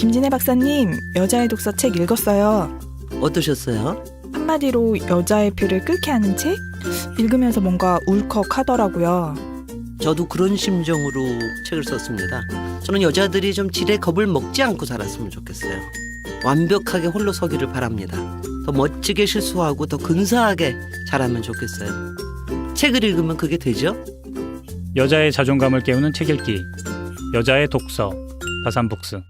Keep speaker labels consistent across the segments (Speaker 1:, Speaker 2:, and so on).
Speaker 1: 김진애 박사님, 여자의 독서 책 읽었어요.
Speaker 2: 어떠셨어요?
Speaker 1: 한마디로 여자의 표를 끓게 하는 책? 읽으면서 뭔가 울컥하더라고요.
Speaker 2: 저도 그런 심정으로 책을 썼습니다. 저는 여자들이 좀 지레 겁을 먹지 않고 살았으면 좋겠어요. 완벽하게 홀로 서기를 바랍니다. 더 멋지게 실수하고 더 근사하게 자라면 좋겠어요. 책을 읽으면 그게 되죠?
Speaker 3: 여자의 자존감을 깨우는 책 읽기. 여자의 독서. 다산북스.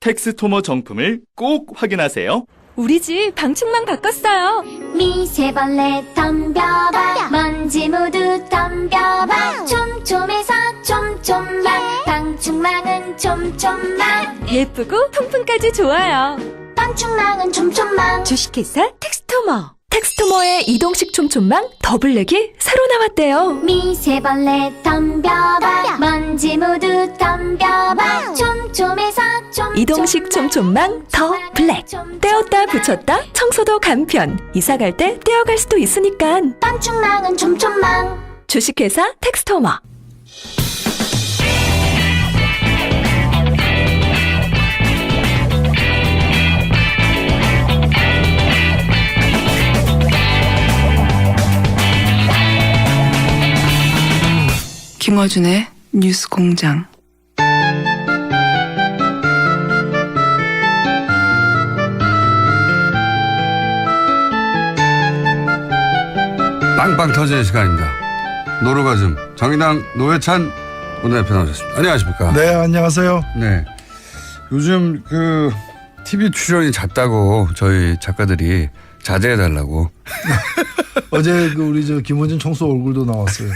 Speaker 4: 텍스토머 정품을 꼭 확인하세요.
Speaker 5: 우리 집 방충망 바꿨어요.
Speaker 6: 미세벌레 덤벼봐 먼지 모두 덤벼봐 촘촘해서 촘촘만 방충망은 촘촘만
Speaker 5: 예쁘고 통풍까지 좋아요.
Speaker 6: 방충망은 촘촘만
Speaker 5: 주식회사 텍스토머. 텍스토머의 이동식 촘촘망 더블랙이 새로 나왔대요.
Speaker 6: 미세벌레 덤벼봐 먼지 모두 덤벼봐 촘촘해서 촘촘만
Speaker 5: 이동식 촘촘망 더 블랙. 떼었다 붙였다 청소도 간편. 이사 갈 때 떼어갈 수도 있으니까.
Speaker 6: 방충망은 촘촘만
Speaker 5: 주식회사 텍스토머.
Speaker 7: 김어준의 뉴스공장.
Speaker 8: 빵빵 터지는 시간입니다. 노루가즘 정의당 노회찬 원내대표 나오셨습니다. 안녕하십니까?
Speaker 9: 네, 안녕하세요.
Speaker 8: 네. 요즘 그 TV 출연이 잦다고 저희 작가들이 자제해달라고.
Speaker 9: 어제 그 우리 저 김원준 총수 얼굴도 나왔어요.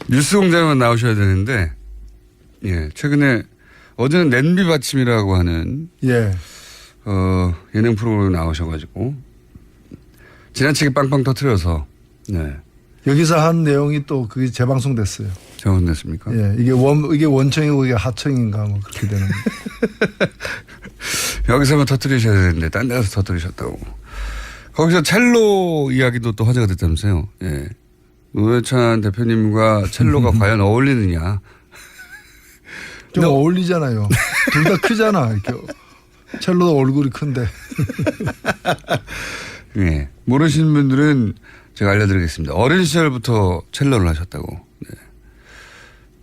Speaker 8: 뉴스공장에만 나오셔야 되는데, 예, 최근에 어제는 냄비 받침이라고 하는
Speaker 9: 예.
Speaker 8: 예능 프로그램에 나오셔가지고 지나치게 빵빵 터트려서 네.
Speaker 9: 여기서 한 내용이 또 그게 재방송됐어요.
Speaker 8: 재방송됐습니까?
Speaker 9: 예, 이게 원청이고 이게 하청인가 뭐 그렇게 되는.
Speaker 8: 여기서만 터트리셔야 되는데 딴 데 가서 터트리셨다고. 거기서 첼로 이야기도 또 화제가 됐다면서요. 예. 노회찬 대표님과 첼로가 과연 어울리느냐.
Speaker 9: 좀 어울리잖아요. 둘 다 크잖아. 이렇게. 첼로도 얼굴이 큰데.
Speaker 8: 예. 모르시는 분들은 제가 알려드리겠습니다. 어린 시절부터 첼로를 하셨다고. 네.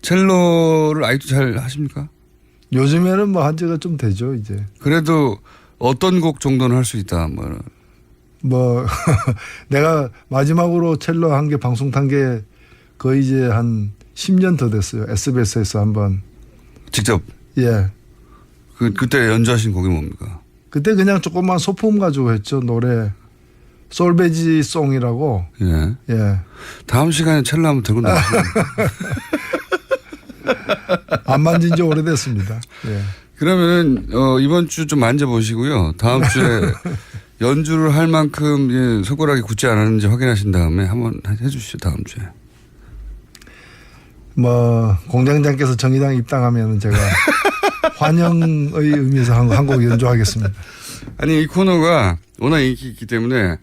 Speaker 8: 첼로를 아직도 잘 하십니까?
Speaker 9: 요즘에는 뭐 한 지가 좀 되죠, 이제.
Speaker 8: 그래도 어떤 곡 정도는 할 수 있다.
Speaker 9: 뭐 내가 마지막으로 첼로 한 게 방송 탄 게 거의 이제 한 10년 더 됐어요. SBS에서 한번.
Speaker 8: 직접?
Speaker 9: 예.
Speaker 8: 그때 연주하신 곡이 뭡니까?
Speaker 9: 그때 그냥 조그만 소품 가지고 했죠. 노래. 솔베지 송이라고.
Speaker 8: 예.
Speaker 9: 예.
Speaker 8: 다음 시간에 첼로 한번 들고 나오시면.
Speaker 9: 안 만진 지 오래됐습니다. 예.
Speaker 8: 그러면은, 이번 주 좀 만져보시고요. 다음 주에 연주를 할 만큼 예, 손가락이 굳지 않았는지 확인하신 다음에 한번 해 주시죠. 다음 주에.
Speaker 9: 뭐, 공장장께서 정의당 입당하면 제가 환영의 의미에서 한 곡 연주하겠습니다.
Speaker 8: 아니, 이 코너가 워낙 인기 있기 때문에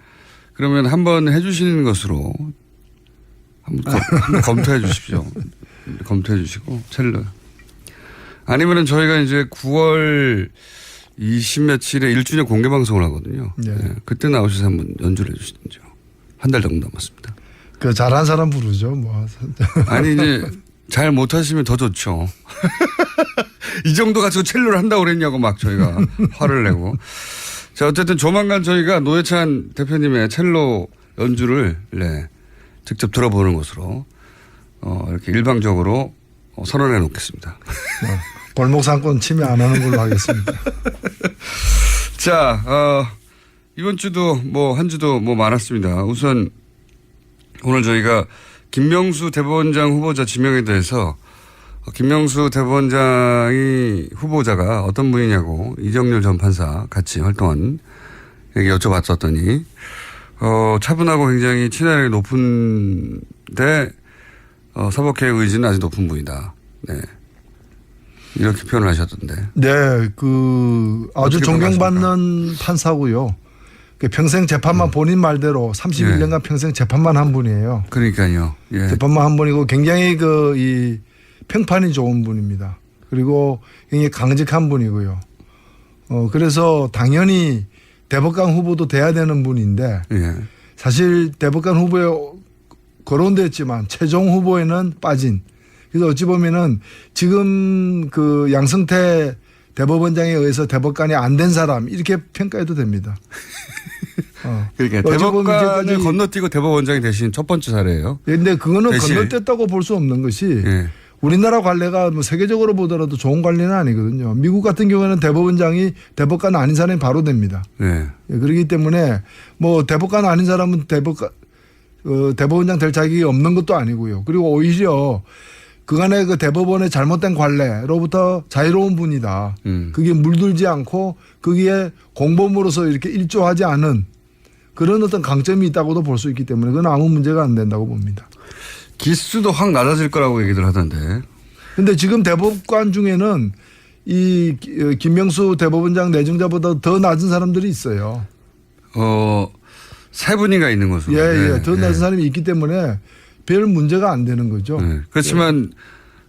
Speaker 8: 그러면 한번 해 주시는 것으로 한번 검토해 주십시오. 검토해 주시고, 첼로. 아니면은 저희가 이제 9월 20 며칠에 1주년 공개 방송을 하거든요.
Speaker 9: 네.
Speaker 8: 네. 그때 나오셔서 한번 연주를 해 주시든지요. 한 달 정도 남았습니다.
Speaker 9: 그 잘한 사람 부르죠, 뭐.
Speaker 8: 아니, 이제 잘 못하시면 더 좋죠. 이 정도 가지고 첼로를 한다고 그랬냐고 막 저희가 화를 내고. 자, 어쨌든 조만간 저희가 노회찬 대표님의 첼로 연주를 네, 직접 들어보는 것으로 이렇게 일방적으로 선언해 놓겠습니다.
Speaker 9: 골목 상권 침해 안 하는 걸로 하겠습니다.
Speaker 8: 자, 이번 주도 뭐 한 주도 뭐 많았습니다. 우선 오늘 저희가 김명수 대법원장 후보자 지명에 대해서 김명수 대법원장이 후보자가 어떤 분이냐고 이정렬 전 판사 같이 활동한 얘기 여쭤봤었더니 차분하고 굉장히 친화력이 높은데 사법개혁 의지는 아주 높은 분이다. 네. 이렇게 표현을 하셨던데.
Speaker 9: 네, 아주 존경받는 판사고요. 평생 재판만 본인 말대로 31년간 평생 재판만 한 분이에요.
Speaker 8: 그러니까요. 예.
Speaker 9: 재판만 한 분이고 굉장히 이 평판이 좋은 분입니다. 그리고 굉장히 강직한 분이고요. 그래서 당연히 대법관 후보도 돼야 되는 분인데
Speaker 8: 예.
Speaker 9: 사실 대법관 후보에 거론됐지만 최종 후보에는 빠진. 그래서 어찌 보면은 지금 그 양승태 대법원장에 의해서 대법관이 안 된 사람 이렇게 평가해도 됩니다.
Speaker 8: 그러니까
Speaker 9: 어찌 보면
Speaker 8: 대법관을
Speaker 9: 이제까지-
Speaker 8: 건너뛰고 대법원장이 되신 첫 번째 사례예요.
Speaker 9: 그런데 그거는
Speaker 8: 대신-
Speaker 9: 건너뛰었다고 볼 수 없는 것이
Speaker 8: 예.
Speaker 9: 우리나라 관례가 뭐 세계적으로 보더라도 좋은 관례는 아니거든요. 미국 같은 경우에는 대법원장이 대법관 아닌 사람이 바로 됩니다.
Speaker 8: 예.
Speaker 9: 예, 그렇기 때문에 뭐 대법관 아닌 사람은 대법원장 될 자격이 없는 것도 아니고요. 그리고 오히려 그간의 그 대법원의 잘못된 관례로부터 자유로운 분이다. 그게 물들지 않고 거기에 공범으로서 이렇게 일조하지 않은 그런 어떤 강점이 있다고도 볼 수 있기 때문에 그건 아무 문제가 안 된다고 봅니다.
Speaker 8: 기수도 확 낮아질 거라고 얘기들 하던데.
Speaker 9: 근데 지금 대법관 중에는 이 김명수 대법원장 내정자보다 더 낮은 사람들이 있어요.
Speaker 8: 세 분이가 있는 것으로.
Speaker 9: 예. 더 낮은 사람이 있기 때문에 별 문제가 안 되는 거죠.
Speaker 8: 네. 그렇지만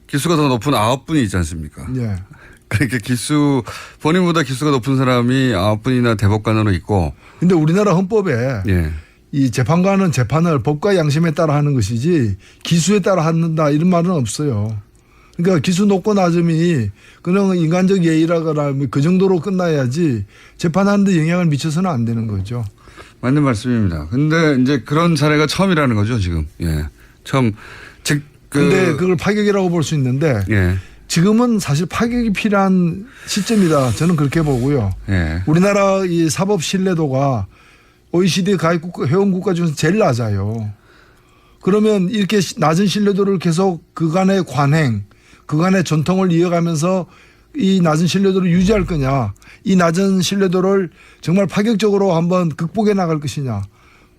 Speaker 8: 기수가 더 높은 9분이 있지 않습니까?
Speaker 9: 예.
Speaker 8: 그러니까 본인보다 기수가 높은 사람이 9분이나 대법관으로 있고.
Speaker 9: 근데 우리나라 헌법에
Speaker 8: 예.
Speaker 9: 이 재판관은 재판을 법과 양심에 따라 하는 것이지 기수에 따라 한다 이런 말은 없어요. 그러니까 기수 높고 낮음이 그냥 인간적 예의라거나 그 정도로 끝나야지 재판하는데 영향을 미쳐서는 안 되는 거죠.
Speaker 8: 맞는 말씀입니다. 근데 이제 그런 사례가 처음이라는 거죠, 지금. 예. 처음.
Speaker 9: 근데 그걸 파격이라고 볼 수 있는데
Speaker 8: 예.
Speaker 9: 지금은 사실 파격이 필요한 시점이다. 저는 그렇게 보고요.
Speaker 8: 예.
Speaker 9: 우리나라 이 사법 신뢰도가 OECD 가입 국가, 회원 국가 중에서 제일 낮아요. 그러면 이렇게 낮은 신뢰도를 계속 그간의 관행, 그간의 전통을 이어가면서 이 낮은 신뢰도를 유지할 거냐, 이 낮은 신뢰도를 정말 파격적으로 한번 극복해 나갈 것이냐,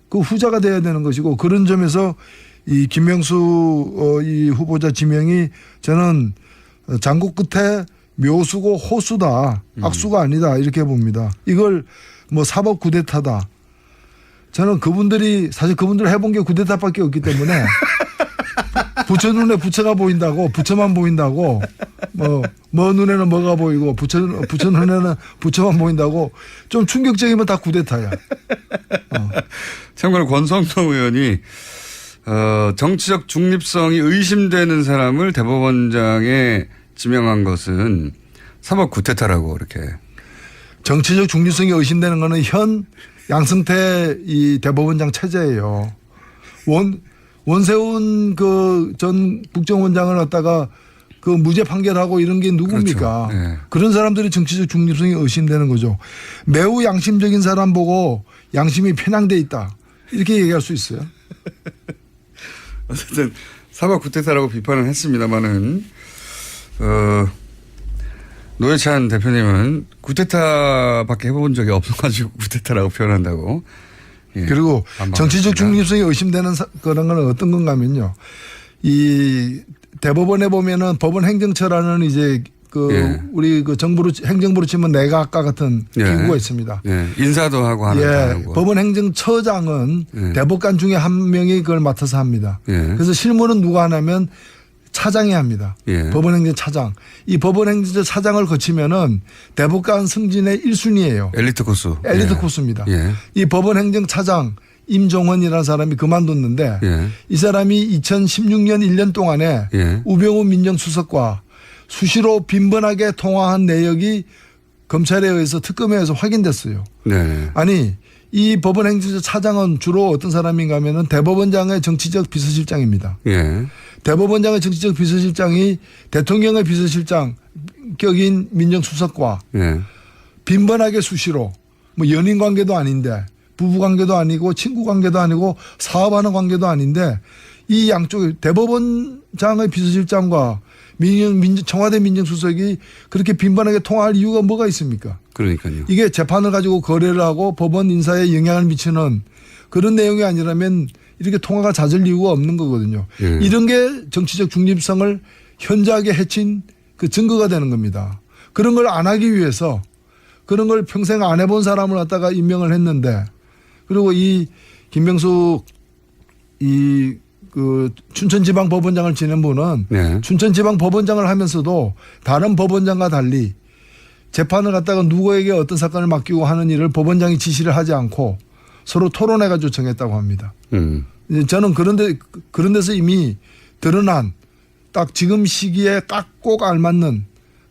Speaker 9: 그 후자가 돼야 되는 것이고 그런 점에서 이 김명수 이 후보자 지명이 저는 장고 끝에 묘수고 호수다, 악수가 아니다 이렇게 봅니다. 이걸 뭐 사법 쿠데타다. 저는 사실 그분들 해본 게 쿠데타밖에 없기 때문에 부처 눈에 부처가 보인다고, 부처만 보인다고, 뭐 눈에는 뭐가 보이고 부처 눈에는 부처만 보인다고 좀 충격적이면 다 쿠데타야.
Speaker 8: 참고로 권성동 의원이 정치적 중립성이 의심되는 사람을 대법원장에 지명한 것은 사법 쿠데타라고 이렇게.
Speaker 9: 정치적 중립성이 의심되는 거는 현 양승태 이 대법원장 체제예요. 원세훈 그 전 국정원장을 갖다가 그 무죄 판결하고 이런 게 누굽니까?
Speaker 8: 그렇죠. 네.
Speaker 9: 그런 사람들이 정치적 중립성이 의심되는 거죠. 매우 양심적인 사람 보고 양심이 편향돼 있다. 이렇게 얘기할 수 있어요.
Speaker 8: 어쨌든 사법 쿠데타라고 비판을 했습니다만은 노회찬 대표님은 쿠데타밖에 해본 적이 없어가지고 쿠데타라고 표현한다고. 예.
Speaker 9: 그리고 정치적
Speaker 8: 반박했습니다.
Speaker 9: 중립성이 의심되는 그런 건 어떤 건가 하면요. 이 대법원에 보면은 법원 행정처라는 이제
Speaker 8: 예.
Speaker 9: 우리 그 행정부로 치면 내각과 같은
Speaker 8: 예.
Speaker 9: 기구가 있습니다.
Speaker 8: 예. 인사도 하고 하는 거.
Speaker 9: 법원 행정처장은
Speaker 8: 예.
Speaker 9: 대법관 중에 한 명이 그걸 맡아서 합니다.
Speaker 8: 예.
Speaker 9: 그래서 실무는 누가 하냐면 차장이 합니다.
Speaker 8: 예.
Speaker 9: 법원행정차장. 이 법원행정처 차장을 거치면은 대법관 승진의 1순위예요.
Speaker 8: 엘리트 코스.
Speaker 9: 엘리트
Speaker 8: 예.
Speaker 9: 코스입니다.
Speaker 8: 예.
Speaker 9: 이 법원행정차장 임종헌이라는 사람이 그만뒀는데
Speaker 8: 예.
Speaker 9: 이 사람이 2016년 1년 동안에
Speaker 8: 예.
Speaker 9: 우병우 민정수석과 수시로 빈번하게 통화한 내역이 검찰에 의해서 특검에 의해서 확인됐어요.
Speaker 8: 네.
Speaker 9: 아니 이 법원행정처 차장은 주로 어떤 사람인가 하면은 대법원장의 정치적 비서실장입니다.
Speaker 8: 예.
Speaker 9: 대법원장의 정치적 비서실장이 대통령의 비서실장 격인 민정수석과
Speaker 8: 예.
Speaker 9: 빈번하게 수시로 뭐 연인 관계도 아닌데 부부 관계도 아니고 친구 관계도 아니고 사업하는 관계도 아닌데 이 양쪽 대법원장의 비서실장과 청와대 민정수석이 그렇게 빈번하게 통화할 이유가 뭐가 있습니까?
Speaker 8: 그러니까요.
Speaker 9: 이게 재판을 가지고 거래를 하고 법원 인사에 영향을 미치는 그런 내용이 아니라면 이렇게 통화가 잦을 이유가 없는 거거든요.
Speaker 8: 예.
Speaker 9: 이런 게 정치적 중립성을 현저하게 해친 그 증거가 되는 겁니다. 그런 걸 안 하기 위해서 그런 걸 평생 안 해본 사람을 갖다가 임명을 했는데 그리고 이 김명수 이 그 춘천지방법원장을 지낸 분은
Speaker 8: 네.
Speaker 9: 춘천지방법원장을 하면서도 다른 법원장과 달리 재판을 갖다가 누구에게 어떤 사건을 맡기고 하는 일을 법원장이 지시를 하지 않고 서로 토론해가지고 정했다고 합니다. 저는 그런 데서 이미 드러난 딱 지금 시기에 꼭 알맞는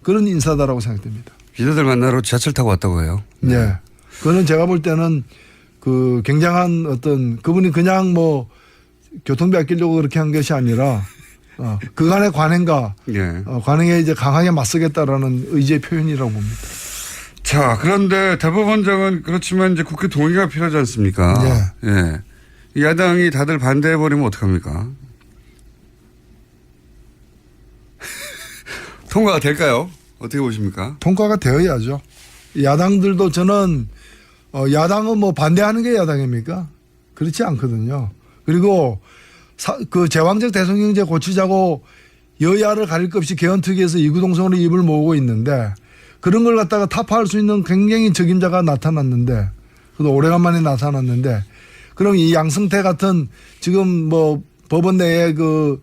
Speaker 9: 그런 인사다라고 생각됩니다.
Speaker 8: 기자들 만나러 지하철 타고 왔다고 해요.
Speaker 9: 네. 그거는 제가 볼 때는 그 굉장한 어떤 그분이 그냥 뭐 교통비 아끼려고 그렇게 한 것이 아니라 그간의 관행과
Speaker 8: 예.
Speaker 9: 관행에 이제 강하게 맞서겠다라는 의지의 표현이라고 봅니다.
Speaker 8: 자, 그런데 대법원장은 그렇지만 이제 국회 동의가 필요하지 않습니까?
Speaker 9: 네.
Speaker 8: 예. 야당이 다들 반대해버리면 어떡합니까? 통과가 될까요? 어떻게 보십니까?
Speaker 9: 통과가 되어야죠. 야당들도 저는 야당은 뭐 반대하는 게 야당입니까? 그렇지 않거든요. 그리고 그 제왕적 대통령제 고치자고 여야를 가릴 것 없이 개헌특위에서 이구동성으로 입을 모으고 있는데 그런 걸 갖다가 타파할 수 있는 굉장히 적임자가 나타났는데 그도 오래간만에 나타났는데 그럼 이 양승태 같은 지금 뭐 법원 내에 그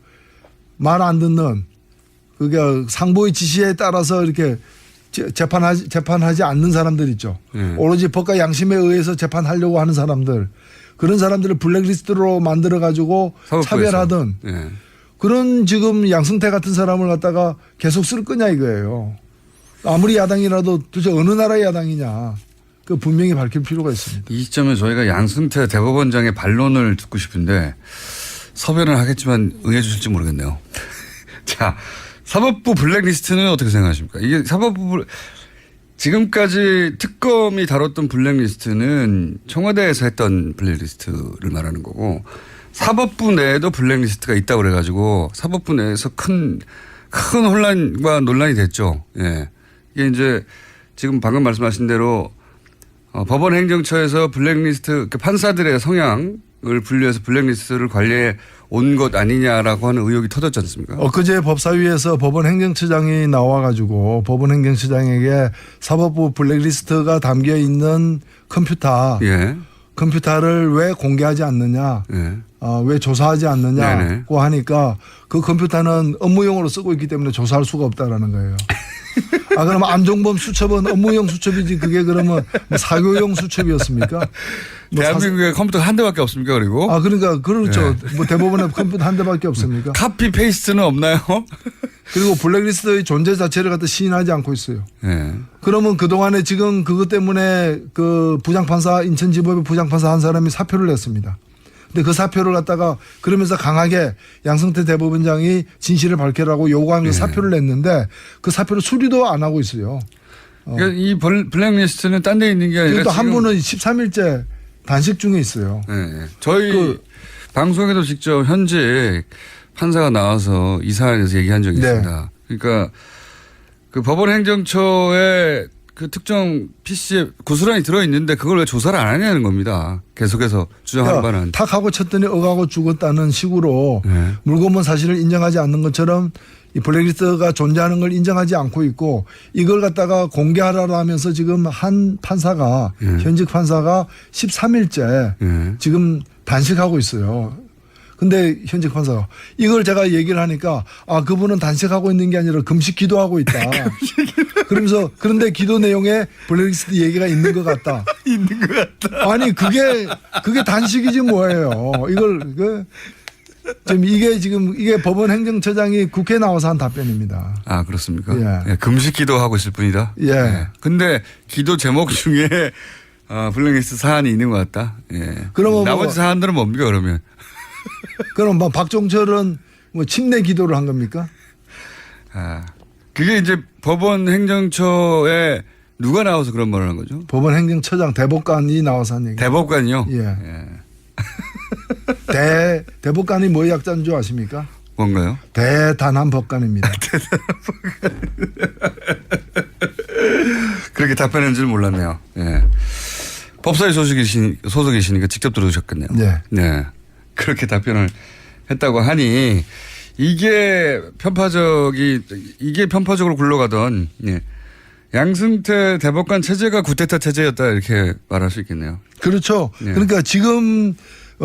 Speaker 9: 말 안 듣는 그게 상부의 지시에 따라서 이렇게 재판하지 않는 사람들 있죠. 오로지 법과 양심에 의해서 재판하려고 하는 사람들 그런 사람들을 블랙리스트로 만들어 가지고 차별하던
Speaker 8: 예.
Speaker 9: 그런 지금 양승태 같은 사람을 갖다가 계속 쓸 거냐 이거예요. 아무리 야당이라도 도대체 어느 나라의 야당이냐 그 분명히 밝힐 필요가 있습니다.
Speaker 8: 이 시점에 저희가 양승태 대법원장의 반론을 듣고 싶은데 섭외는 하겠지만 응해 주실지 모르겠네요. 자, 사법부 블랙리스트는 어떻게 생각하십니까? 이게 사법부 지금까지 특검이 다뤘던 블랙리스트는 청와대에서 했던 블랙리스트를 말하는 거고 사법부 내에도 블랙리스트가 있다고 그래가지고 사법부 내에서 큰 혼란과 논란이 됐죠. 예. 이게 이제 지금 방금 말씀하신 대로 법원 행정처에서 블랙리스트 판사들의 성향을 분류해서 블랙리스트를 관리해 온 것 아니냐라고 하는 의혹이 터졌지 않습니까?
Speaker 9: 엊그제 법사위에서 법원 행정처장이 나와가지고 법원 행정처장에게 사법부 블랙리스트가 담겨 있는 컴퓨터를 왜 공개하지 않느냐, 왜 조사하지 않느냐고 하니까 그 컴퓨터는 업무용으로 쓰고 있기 때문에 조사할 수가 없다라는 거예요. 그러면 안종범 수첩은 업무용 수첩이지 그게 그러면 뭐 사교용 수첩이었습니까?
Speaker 8: 대한민국에 컴퓨터 한 대밖에 없습니까? 그리고
Speaker 9: 그러니까 그렇죠. 뭐 대법원에 컴퓨터 한 대밖에 없습니까?
Speaker 8: 카피 페이스트는 없나요?
Speaker 9: 그리고 블랙리스트의 존재 자체를 갖다 시인하지 않고 있어요. 그러면 그동안에 지금 그것 때문에 그 부장판사 인천지법의 부장판사 한 사람이 사표를 냈습니다. 근데 그 사표를 갖다가 그러면서 강하게 양승태 대법원장이 진실을 밝히라고 요구하면서 사표를 냈는데 그 사표를 수리도 안 하고 있어요.
Speaker 8: 그러니까 이 블랙리스트는 딴 데 있는 게 아니라
Speaker 9: 또 한 분은 13일째 단식 중에 있어요.
Speaker 8: 저희 방송에도 직접 현직 판사가 나와서 이 사안에 대해서 얘기한 적이 있습니다. 그러니까 그 법원 행정처에 그 특정 PC에 고스란히 들어있는데 그걸 왜 조사를 안 하냐는 겁니다. 계속해서 주장하는 바는.
Speaker 9: 탁하고 쳤더니 억하고 죽었다는 식으로 물고문 사실을 인정하지 않는 것처럼 이 블랙리스트가 존재하는 걸 인정하지 않고 있고 이걸 갖다가 공개하라고 하면서 지금 한 판사가 현직 판사가 13일째 지금 단식하고 있어요. 근데 현직 판사가 이걸 제가 얘기를 하니까 그분은 단식하고 있는 게 아니라 금식 기도하고 있다. 그러면서 그런데 기도 내용에 블랙리스트 얘기가 있는 것 같다.
Speaker 8: 있는 것 같다.
Speaker 9: 아니 그게 단식이지 뭐예요. 이걸 이게 법원 행정처장이 국회에 나와서 한 답변입니다.
Speaker 8: 그렇습니까? 예. 금식 기도하고 있을 뿐이다.
Speaker 9: 예.
Speaker 8: 근데 기도 제목 중에 블랙리스트 사안이 있는 것 같다. 예.
Speaker 9: 그러면
Speaker 8: 나머지 사안들은 뭡니까 그러면?
Speaker 9: 그럼 뭐 박종철은 뭐 침례 기도를 한 겁니까?
Speaker 8: 그게 이제 법원 행정처에 누가 나와서 그런 말을 한 거죠?
Speaker 9: 법원 행정처장 대법관이 나와서 한 얘기.
Speaker 8: 대법관이요?
Speaker 9: 예. 대법관이 뭐의 약자인 줄 아십니까?
Speaker 8: 뭔가요?
Speaker 9: 대단한 법관입니다.
Speaker 8: 그렇게 답변한 줄 몰랐네요. 예. 법사위 소속이시니까 직접 들어오셨겠네요. 네. 그렇게 답변을 했다고 하니 이게 편파적으로 굴러가던 양승태 대법관 체제가 구테타 체제였다 이렇게 말할 수 있겠네요.
Speaker 9: 그렇죠. 그러니까 지금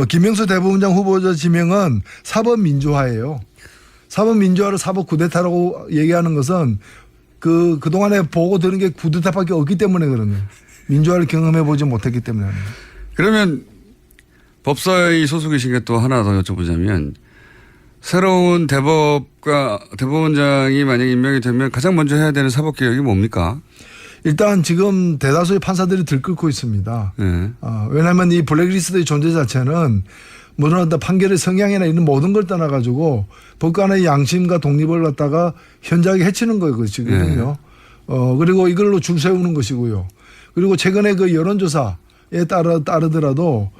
Speaker 9: 김명수 대법원장 후보자 지명은 사법 민주화예요. 사법 민주화를 사법 쿠데타라고 얘기하는 것은 그동안에 보고 들은 게 쿠데타밖에 없기 때문에 그런 거예요. 민주화를 경험해 보지 못했기 때문에.
Speaker 8: 그러면 법사위 소속이신 게 또 하나 더 여쭤보자면 새로운 대법원장이 만약 임명이 되면 가장 먼저 해야 되는 사법개혁이 뭡니까?
Speaker 9: 일단 지금 대다수의 판사들이 들끓고 있습니다.
Speaker 8: 네.
Speaker 9: 왜냐하면 이 블랙리스트의 존재 자체는 무슨 어떤 판결의 성향이나 이런 모든 걸 떠나가지고 법관의 양심과 독립을 갖다가 현저하게 해치는 것이거든요. 그리고 이걸로 줄 세우는 것이고요. 그리고 최근에 그 여론조사에 따르더라도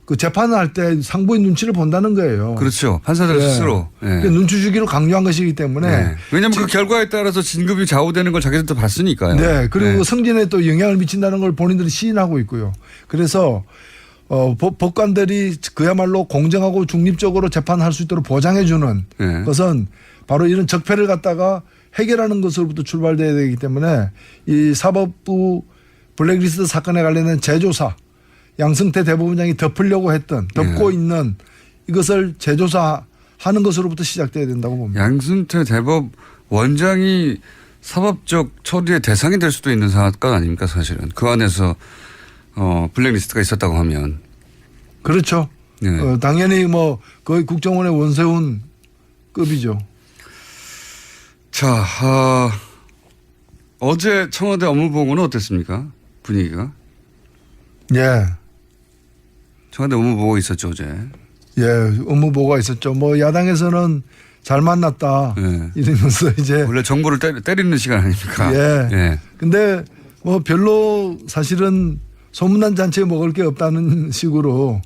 Speaker 9: 그 재판을 할 때 상부의 눈치를 본다는 거예요.
Speaker 8: 그렇죠. 판사들 스스로.
Speaker 9: 네. 눈치 주기로 강조한 것이기 때문에.
Speaker 8: 네. 왜냐하면 그 결과에 따라서 진급이 좌우되는 걸 자기들도 봤으니까요.
Speaker 9: 네. 그리고 성진에 또 영향을 미친다는 걸 본인들이 시인하고 있고요. 그래서 법관들이 그야말로 공정하고 중립적으로 재판할 수 있도록 보장해 주는 것은 바로 이런 적폐를 갖다가 해결하는 것으로부터 출발돼야 되기 때문에 이 사법부 블랙리스트 사건에 관련된 재조사 양승태 대법원장이 덮으려고 했던 덮고 있는 이것을 재조사하는 것으로부터 시작돼야 된다고 봅니다.
Speaker 8: 양승태 대법원장이 사법적 처리의 대상이 될 수도 있는 사건 아닙니까 사실은. 그 안에서 블랙리스트가 있었다고 하면.
Speaker 9: 그렇죠.
Speaker 8: 네.
Speaker 9: 당연히 뭐 거의 국정원의 원세훈 급이죠.
Speaker 8: 자, 어제 청와대 업무보고는 어땠습니까? 분위기가?
Speaker 9: 예.
Speaker 8: 청와대 업무보고 있었죠 어제.
Speaker 9: 예, 업무보고가 있었죠. 뭐 야당에서는 잘 만났다.
Speaker 8: 예.
Speaker 9: 이러면서 이제
Speaker 8: 원래 정보를 때리는 시간 아닙니까?
Speaker 9: 예.
Speaker 8: 예.
Speaker 9: 근데 뭐 별로 사실은 소문난 잔치에 먹을 게 없다는 식으로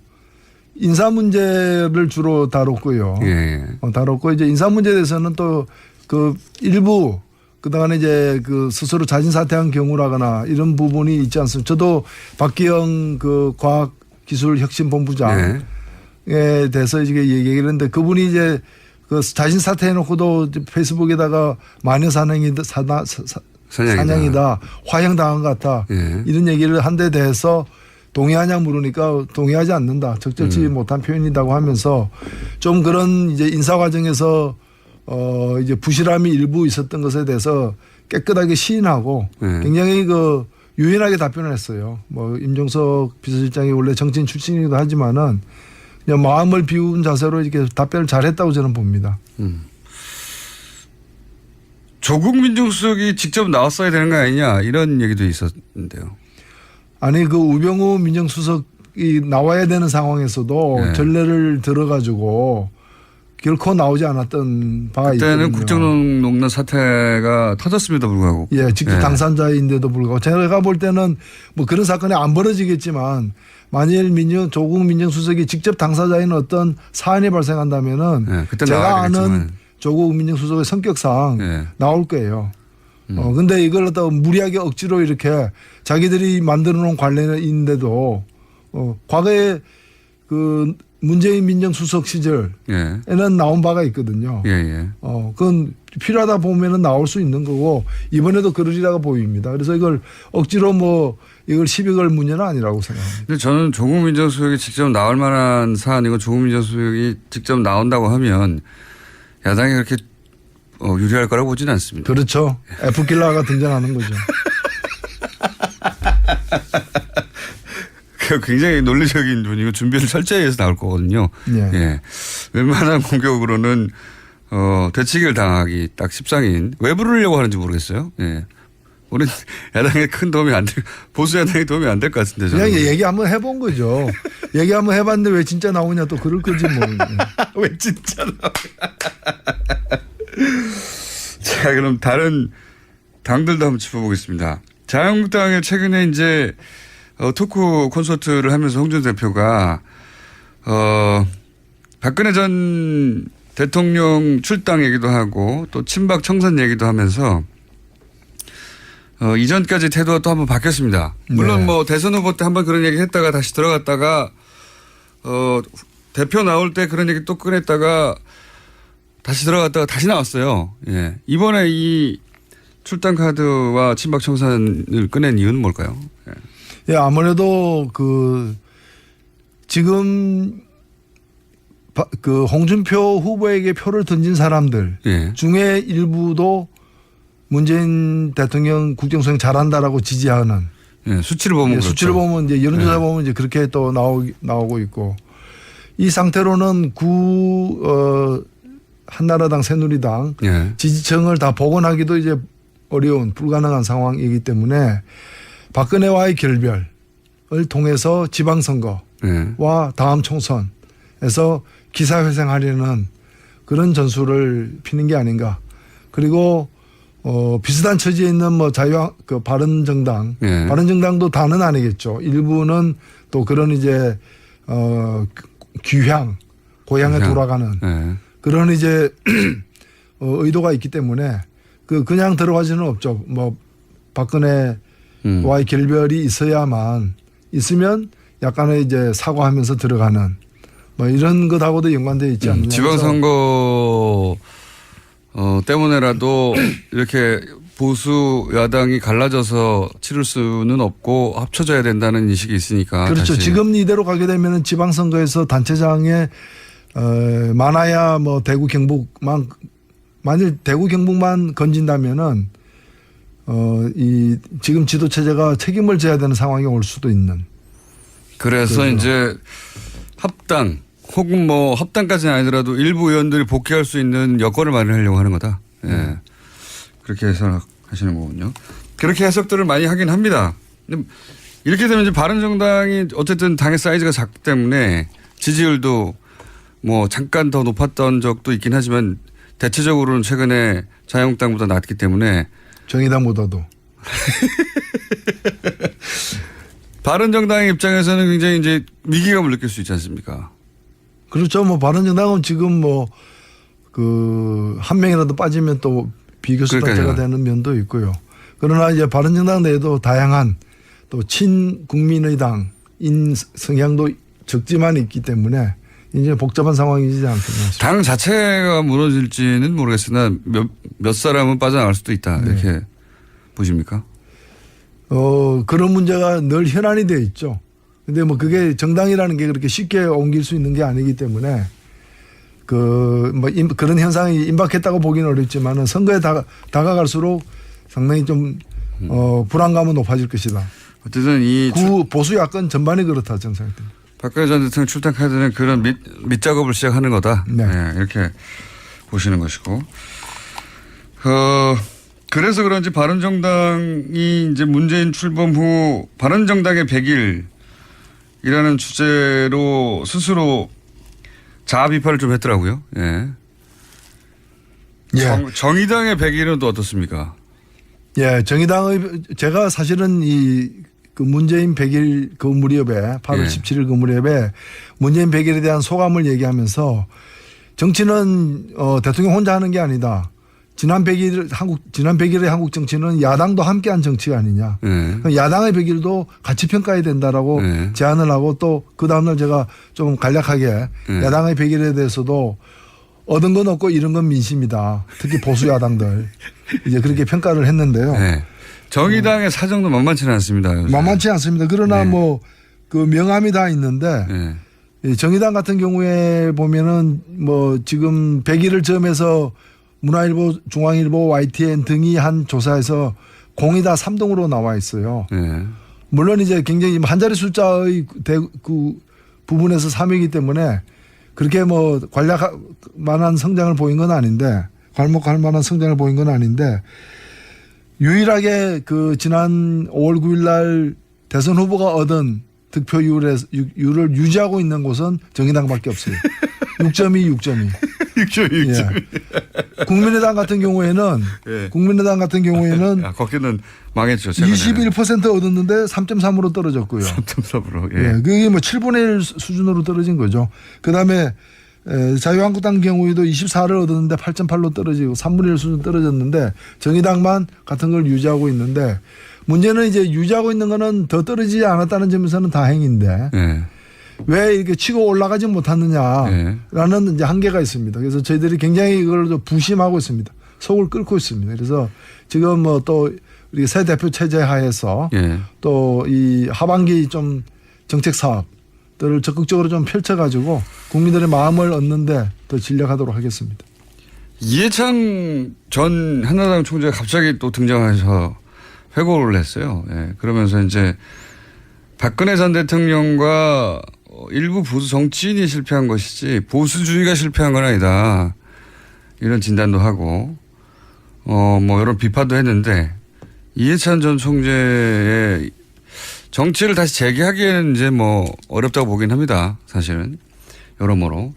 Speaker 9: 인사 문제를 주로 다뤘고요.
Speaker 8: 예.
Speaker 9: 다뤘고 이제 인사 문제에 대해서는 또 그 일부 그동안에 이제 그 스스로 자진 사퇴한 경우라거나 이런 부분이 있지 않습니까? 저도 박기영 그 과학기술혁신본부장에 대해서 이제 얘기를 했는데 그분이 이제 그 자진 사퇴해놓고도 페이스북에다가 마녀 사냥이다. 화형당한 것 같다. 이런 얘기를 한 데 대해서 동의하냐 물으니까 동의하지 않는다. 적절치 못한 표현이라고 하면서 좀 그런 이제 인사 과정에서 이제 부실함이 일부 있었던 것에 대해서 깨끗하게 시인하고 굉장히 그 유연하게 답변을 했어요. 뭐 임종석 비서실장이 원래 정치인 출신이기도 하지만은 그냥 마음을 비운 자세로 이렇게 답변을 잘했다고 저는 봅니다.
Speaker 8: 조국 민정수석이 직접 나왔어야 되는 거 아니냐 이런 얘기도 있었는데요.
Speaker 9: 아니 그 우병우 민정수석이 나와야 되는 상황에서도 전례를 들어가지고 결코 나오지 않았던 바가
Speaker 8: 그때는
Speaker 9: 있거든요.
Speaker 8: 국정농단 사태가 터졌음에도 불구하고.
Speaker 9: 예, 직접 당사자인데도 불구하고 제가 볼 때는 뭐 그런 사건이 안 벌어지겠지만 만일 조국 민정수석이 직접 당사자인 어떤 사안이 발생한다면은 제가 아는 조국 민정수석의 성격상 나올 거예요. 근데 이걸 갖다가 무리하게 억지로 이렇게 자기들이 만들어 놓은 관례인데도 과거에 그 문재인 민정수석 시절에는 나온 바가 있거든요. 그건 필요하다 보면은 나올 수 있는 거고 이번에도 그러리라고 보입니다. 그래서 이걸 억지로 뭐 이걸 시비 걸 문제는 아니라고 생각합니다.
Speaker 8: 근데 저는 조국 민정수석이 직접 나올 만한 사안이고 조국 민정수석이 직접 나온다고 하면 야당이 그렇게 유리할 거라고 보지는 않습니다.
Speaker 9: 그렇죠. F킬러가 등장하는 거죠.
Speaker 8: 굉장히 논리적인 분이고 준비를 철저히 해서 나올 거거든요. 예. 웬만한 공격으로는 되치기를 당하기 딱 십상인. 왜 부르려고 하는지 모르겠어요. 예. 우리 야당에 큰 도움이 안 될, 보수 야당에 도움이 안 될 것 같은데.
Speaker 9: 그냥 얘기 한번 해본 거죠. 얘기 한번 해봤는데 왜 진짜 나오냐 또 그럴 거지 뭐.
Speaker 8: 왜 진짜 나오냐. 자, 그럼 다른 당들도 한번 짚어보겠습니다. 자유한국당에 최근에 이제 토크 콘서트를 하면서 홍준 대표가 박근혜 전 대통령 출당 얘기도 하고 또 친박 청산 얘기도 하면서 이전까지 태도가 또 한번 바뀌었습니다. 물론 뭐 대선 후보 때 한번 그런 얘기 했다가 다시 들어갔다가 대표 나올 때 그런 얘기 또 꺼냈다가 다시 들어갔다가 다시 나왔어요. 예. 이번에 이 출당 카드와 친박 청산을 꺼낸 이유는 뭘까요?
Speaker 9: 예, 아무래도 그 지금 그 홍준표 후보에게 표를 던진 사람들
Speaker 8: 예.
Speaker 9: 중에 일부도 문재인 대통령 국정수행 잘한다라고 지지하는
Speaker 8: 예. 수치를 보면 그렇죠.
Speaker 9: 수치를 보면 이제 여론조사
Speaker 8: 예.
Speaker 9: 보면 이제 그렇게 또 나오고 있고 이 상태로는 한나라당 새누리당
Speaker 8: 예.
Speaker 9: 지지층을 다 복원하기도 이제 어려운 불가능한 상황이기 때문에 박근혜와의 결별을 통해서 지방선거와
Speaker 8: 예.
Speaker 9: 다음 총선에서 기사회생하려는 그런 전술을 피는 게 아닌가. 그리고 비슷한 처지에 있는 뭐 바른정당,
Speaker 8: 예.
Speaker 9: 바른정당도 다는 아니겠죠. 일부는 또 그런 이제 고향에 돌아가는
Speaker 8: 예.
Speaker 9: 그런 이제 의도가 있기 때문에 그냥 들어갈 수는 없죠. 뭐 박근혜와의 결별이 있으면 약간의 이제 사과하면서 들어가는 뭐 이런 것하고도 연관되어 있지 않느냐.
Speaker 8: 지방선거 때문에라도 이렇게 보수 야당이 갈라져서 치를 수는 없고 합쳐져야 된다는 인식이 있으니까.
Speaker 9: 그렇죠.
Speaker 8: 다시.
Speaker 9: 지금 이대로 가게 되면 지방선거에서 단체장에 많아야 뭐 대구 경북만 만일 대구 경북만 건진다면은 이 지금 지도 체제가 책임을 져야 되는 상황이 올 수도 있는.
Speaker 8: 그래서
Speaker 9: 그렇죠.
Speaker 8: 이제 합당 혹은 뭐 합당까지는 아니더라도 일부 의원들이 복귀할 수 있는 여건을 마련하려고 하는 거다. 예. 그렇게 해석하시는 거군요. 그렇게 해석들을 많이 하긴 합니다. 근데 이렇게 되면 이제 바른정당이 어쨌든 당의 사이즈가 작기 때문에 지지율도 뭐 잠깐 더 높았던 적도 있긴 하지만 대체적으로는 최근에 자유한국당보다 낮기 때문에
Speaker 9: 정의당보다도.
Speaker 8: 바른정당의 입장에서는 굉장히 이제 위기감을 느낄 수 있지 않습니까?
Speaker 9: 그렇죠. 뭐 바른정당은 지금 뭐 한 명이라도 빠지면 또 비교수단체가 되는 면도 있고요. 그러나 이제 바른정당 내에도 다양한 또 친국민의당인 성향도 적지만 있기 때문에 이제 복잡한 상황이지 않겠나.
Speaker 8: 당 자체가 무너질지는 모르겠으나 몇 사람은 빠져나갈 수도 있다. 이렇게 보십니까?
Speaker 9: 그런 문제가 늘 현안이 되어 있죠. 근데 뭐 그게 정당이라는 게 그렇게 쉽게 옮길 수 있는 게 아니기 때문에 그런 현상이 임박했다고 보기는 어렵지만은 선거에 다가갈수록 상당히 좀 불안감은 높아질 것이다.
Speaker 8: 어쨌든
Speaker 9: 보수 야권 전반이 그렇다 정상이 됩니다.
Speaker 8: 박근혜 전 대통령 출당 카드는 그런 밑작업을 시작하는 거다.
Speaker 9: 네.
Speaker 8: 네, 이렇게 보시는 것이고. 그래서 그런지 바른정당이 이제 문재인 출범 후 바른정당의 100일이라는 주제로 스스로 자아 비판을 좀 했더라고요. 예.
Speaker 9: 예.
Speaker 8: 정의당의 100일은 또 어떻습니까?
Speaker 9: 예, 제가 사실은 그 문재인 100일 그 무렵에 8월 17일 그 무렵에 문재인 100일에 대한 소감을 얘기하면서 정치는 대통령 혼자 하는 게 아니다. 지난 100일의 한국 정치는 야당도 함께한 정치가 아니냐. 야당의 100일도 같이 평가해야 된다라고 제안을 하고 또 그 다음날 제가 좀 간략하게 야당의 100일에 대해서도 얻은 건 없고 잃은 건 민심이다. 특히 보수 야당들 이제 그렇게 평가를 했는데요.
Speaker 8: 네. 정의당의 사정도 만만치는 않습니다. 요새.
Speaker 9: 만만치 않습니다. 그러나 뭐 그 명함이 다 있는데 정의당 같은 경우에 보면은 뭐 지금 100일을 점해서 문화일보, 중앙일보, YTN 등이 한 조사에서 공이 다 3등으로 나와 있어요. 물론 이제 굉장히 한 자리 숫자의 그 부분에서 3위이기 때문에 그렇게 뭐 관략할 만한 성장을 보인 건 아닌데 괄목할 만한 성장을 보인 건 아닌데 유일하게 그 지난 5월 9일 날 대선 후보가 얻은 득표율을 유지하고 있는 곳은 정의당밖에 없어요. 6.2. 6.2. 예. 국민의당 같은 경우에는
Speaker 8: 거기는 망했죠. 최근에.
Speaker 9: 21% 얻었는데 3.3으로 떨어졌고요.
Speaker 8: 3.3으로.
Speaker 9: 예. 그게 뭐 7분의 1 수준으로 떨어진 거죠. 그다음에 자유한국당 경우에도 24를 얻었는데 8.8로 떨어지고 3분의 1 수준 떨어졌는데 정의당만 같은 걸 유지하고 있는데 문제는 이제 유지하고 있는 거는 더 떨어지지 않았다는 점에서는 다행인데 왜 이렇게 치고 올라가지 못하느냐라는 이제 한계가 있습니다. 그래서 저희들이 굉장히 이걸 부심하고 있습니다. 속을 끓고 있습니다. 그래서 지금 뭐 또 우리 새 대표 체제 하에서 또 이 하반기 좀 정책 사업 것들을 적극적으로 좀 펼쳐가지고 국민들의 마음을 얻는데 더 진력하도록 하겠습니다.
Speaker 8: 이해창 전 한나라당 총재가 갑자기 또 등장해서 회고를 했어요. 예, 그러면서 이제 박근혜 전 대통령과 일부 보수 정치인이 실패한 것이지 보수주의가 실패한 건 아니다. 이런 진단도 하고 뭐 이런 비판도 했는데 이해찬 전 총재의 정치를 다시 재개하기에는 이제 뭐 어렵다고 보긴 합니다. 사실은 여러모로.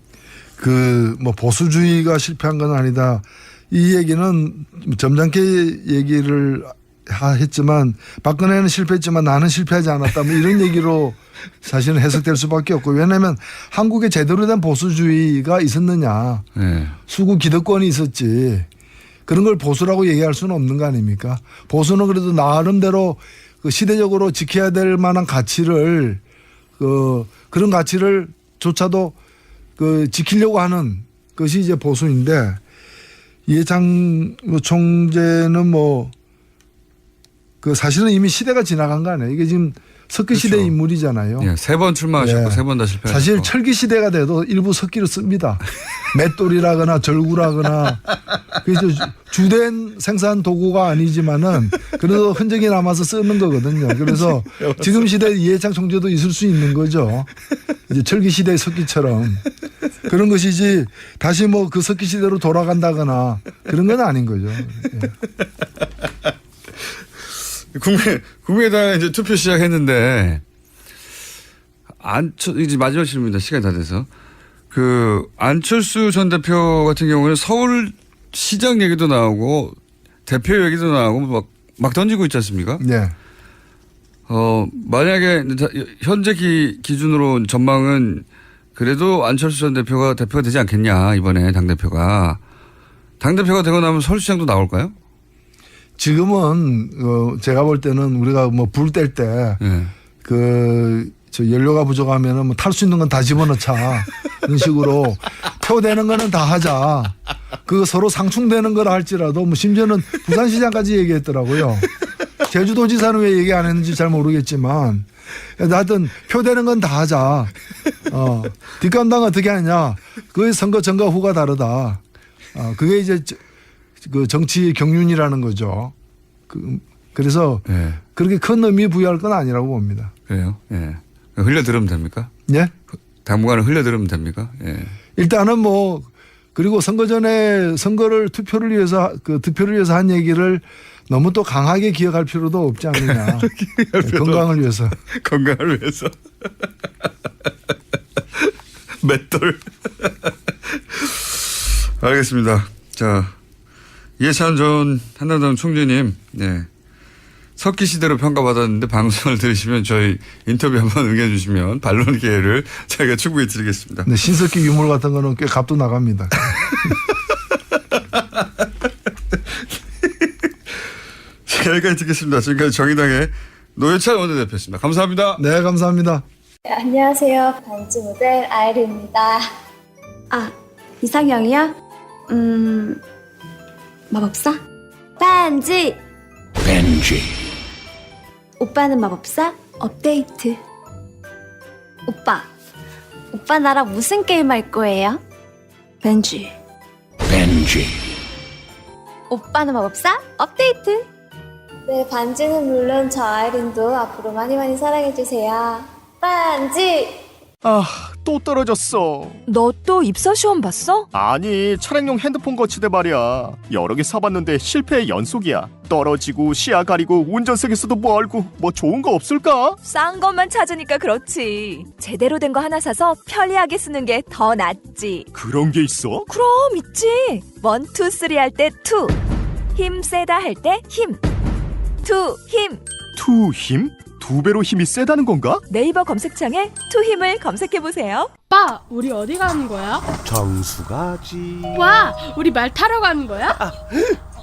Speaker 9: 뭐 보수주의가 실패한 건 아니다. 이 얘기는 점잖게 얘기를 했지만 박근혜는 실패했지만 나는 실패하지 않았다. 뭐 이런 얘기로 사실은 해석될 수밖에 없고 왜냐하면 한국에 제대로 된 보수주의가 있었느냐.
Speaker 8: 네.
Speaker 9: 수구 기득권이 있었지. 그런 걸 보수라고 얘기할 수는 없는 거 아닙니까? 보수는 그래도 나름대로 그 시대적으로 지켜야 될 만한 가치를 그런 가치를 조차도 지키려고 하는 것이 이제 보수인데 이해창 총재는 사실은 이미 시대가 지나간 거 아니에요. 이게 지금 석기 시대
Speaker 8: 그렇죠.
Speaker 9: 인물이잖아요.
Speaker 8: 예, 3번 출마하셨고 3번 다 실패하셨고.
Speaker 9: 사실 철기 시대가 돼도 일부 석기를 씁니다. 맷돌이라거나 절구라거나 그래서 주된 생산 도구가 아니지만은 그래도 흔적이 남아서 쓰는 거거든요. 그래서 지금 시대 이해창 총재도 있을 수 있는 거죠. 이제 철기 시대의 석기처럼 그런 것이지 다시 그 석기 시대로 돌아간다거나 그런 건 아닌 거죠. 예.
Speaker 8: 국민의당에 이제 투표 시작했는데, 이제 마지막 질문입니다. 시간이 다 돼서. 안철수 전 대표 같은 경우는 서울시장 얘기도 나오고, 대표 얘기도 나오고, 막 던지고 있지 않습니까?
Speaker 9: 네.
Speaker 8: 만약에, 현재 기준으로 전망은 그래도 안철수 전 대표가 되지 않겠냐, 이번에 당대표가. 당대표가 되고 나면 서울시장도 나올까요?
Speaker 9: 지금은 제가 볼 때는 우리가 불 뗄 때 연료가 부족하면은 탈 수 있는 건 다 집어넣자 이런 식으로 표되는 거는 다 하자. 서로 상충되는 걸 할지라도 심지어는 부산시장까지 얘기했더라고요. 제주도지사는 왜 얘기 안 했는지 잘 모르겠지만 하여튼 표되는 건 다 하자. 뒷감당 어떻게 하냐. 그게 선거 전과 후가 다르다. 그게 이제 정치 경륜이라는 거죠. 그래서
Speaker 8: 예.
Speaker 9: 그렇게 큰 의미 부여할 건 아니라고 봅니다.
Speaker 8: 그래요? 예. 흘려들으면 됩니까?
Speaker 9: 예?
Speaker 8: 당분간은 흘려들으면 됩니까? 예.
Speaker 9: 일단은 그리고 선거 전에 투표를 위해서 한 얘기를 너무 또 강하게 기억할 필요도 없지 않느냐. 건강을 위해서.
Speaker 8: 건강을 위해서. 맷돌. 알겠습니다. 자. 이해찬 전 한나라당 총재님, 네. 석기 시대로 평가받았는데 방송을 들으시면 저희 인터뷰 한번 응해주시면 반론 기회를 저희가 충분히 드리겠습니다.
Speaker 9: 네, 신석기 유물 같은 거는 꽤 값도 나갑니다.
Speaker 8: 여기까지 듣겠습니다. 지금까지 정의당의 노회찬 원내대표였습니다. 감사합니다.
Speaker 9: 네, 감사합니다.
Speaker 6: 네, 안녕하세요. 반지 모델 아이리입니다. 이상형이요? 마법사? 반지! 오빠는 마법사? 업데이트. 오빠 나랑 무슨 게임 할 거예요? 벤지. 오빠는 마법사? 업데이트. 네, 반지는 물론 저 아이린도 앞으로 많이 사랑해주세요. 반지!
Speaker 10: 또 떨어졌어.
Speaker 5: 너 또 입사 시험 봤어?
Speaker 10: 아니, 차량용 핸드폰 거치대 말이야. 여러 개 사봤는데 실패의 연속이야. 떨어지고 시야 가리고 운전석에서도 멀고 뭐 좋은 거 없을까?
Speaker 5: 싼 것만 찾으니까 그렇지. 제대로 된 거 하나 사서 편리하게 쓰는 게 더 낫지.
Speaker 10: 그런 게 있어?
Speaker 5: 그럼 있지. 1, 2, 3 할 때 2. 힘 세다 할 때 힘. 2 힘.
Speaker 10: 투 힘? 2배로 힘이 세다는 건가?
Speaker 5: 네이버 검색창에 2 힘을 검색해보세요.
Speaker 11: 오빠, 우리 어디 가는 거야?
Speaker 12: 정수 가지.
Speaker 11: 와, 우리 말 타러 가는 거야?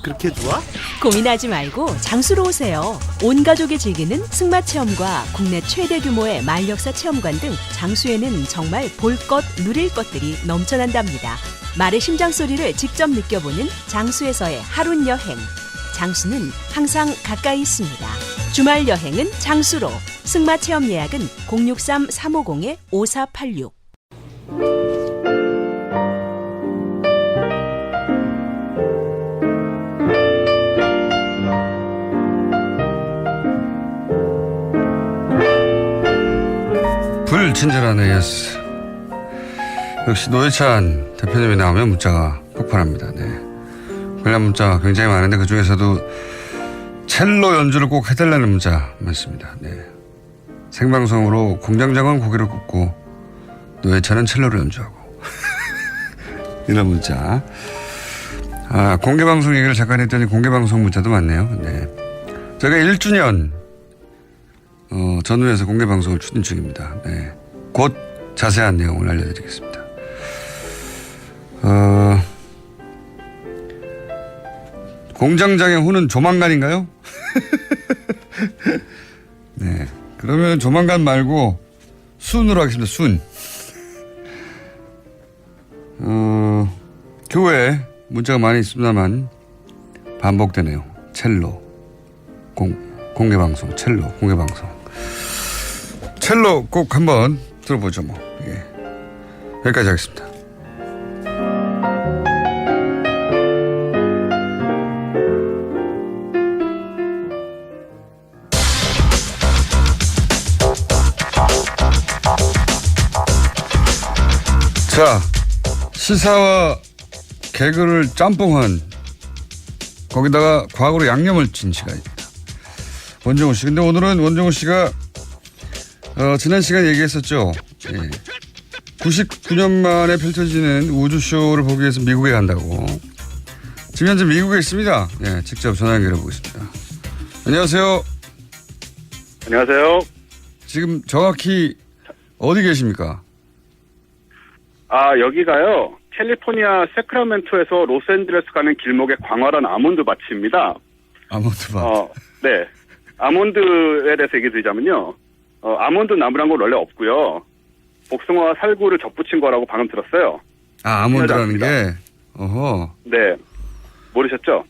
Speaker 12: 그렇게 좋아?
Speaker 5: 고민하지 말고 장수로 오세요. 온 가족이 즐기는 승마 체험과 국내 최대 규모의 말역사 체험관 등 장수에는 정말 볼 것, 누릴 것들이 넘쳐난답니다. 말의 심장 소리를 직접 느껴보는 장수에서의 하룬 여행. 장수는 항상 가까이 있습니다. 주말 여행은 장수로. 승마 체험 예약은 063-350-5486.
Speaker 8: 불친절한 AS. 역시 노회찬 대표님이 나오면 문자가 폭발합니다. 네. 관련 문자 굉장히 많은데 그 중에서도 첼로 연주를 꼭 해달라는 문자 많습니다. 네. 생방송으로 공장장은 고개를 굽고 노회찬은 첼로를 연주하고 이런 문자. 아, 공개방송 얘기를 잠깐 했더니 공개방송 문자도 많네요. 네. 저희가 1주년 전후에서 공개방송을 추진 중입니다. 네. 곧 자세한 내용을 알려드리겠습니다. 공장장의 후는 조만간인가요? 네. 그러면 조만간 말고 순으로 하겠습니다. 순. 교회에 문자가 많이 있습니다만 반복되네요. 첼로. 공개방송. 첼로. 공개방송. 첼로 꼭 한번 들어보죠 뭐. 예. 여기까지 하겠습니다. 자, 시사와 개그를 짬뽕한 거기다가 과거로 양념을 친 시간입니다. 원정우 씨. 근데 오늘은 원정우 씨가 지난 시간에 얘기했었죠. 예. 99년 만에 펼쳐지는 우주쇼를 보기 위해서 미국에 간다고. 지금 현재 미국에 있습니다. 예, 직접 전화 연결해 보겠습니다. 안녕하세요.
Speaker 13: 안녕하세요.
Speaker 8: 지금 정확히 어디 계십니까?
Speaker 13: 아, 여기가요. 캘리포니아 세크라멘토에서 로스앤젤레스 가는 길목의 광활한 아몬드 밭입니다.
Speaker 8: 아몬드 밭.
Speaker 13: 네. 아몬드에 대해서 얘기 드리자면요. 아몬드 나무란 건 원래 없고요. 복숭아와 살구를 접붙인 거라고 방금 들었어요.
Speaker 8: 아, 아몬드라는 게? 어허.
Speaker 13: 네. 모르셨죠?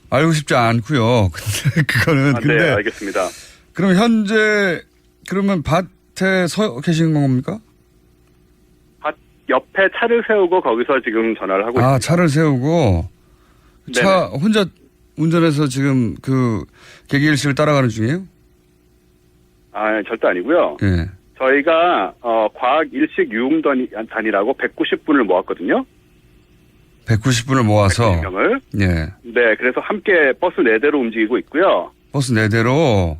Speaker 8: 알고 싶지 않고요. 근데 그거는. 근데
Speaker 13: 네, 알겠습니다.
Speaker 8: 그럼 현재 그러면 밭에 서 계시는 겁니까?
Speaker 13: 밭 옆에 차를 세우고 거기서 지금 전화를 하고 있습니다.
Speaker 8: 아, 차를 세우고 차 혼자 운전해서 지금 그 개기일식을 따라가는 중이에요?
Speaker 13: 아, 절대 아니고요.
Speaker 8: 예.
Speaker 13: 저희가 과학 일식 유흥단이라고 190분을 모았거든요.
Speaker 8: 190분을 모아서.
Speaker 13: 190명을.
Speaker 8: 예.
Speaker 13: 네, 그래서 함께 버스 4대로 움직이고 있고요.
Speaker 8: 버스 4대로.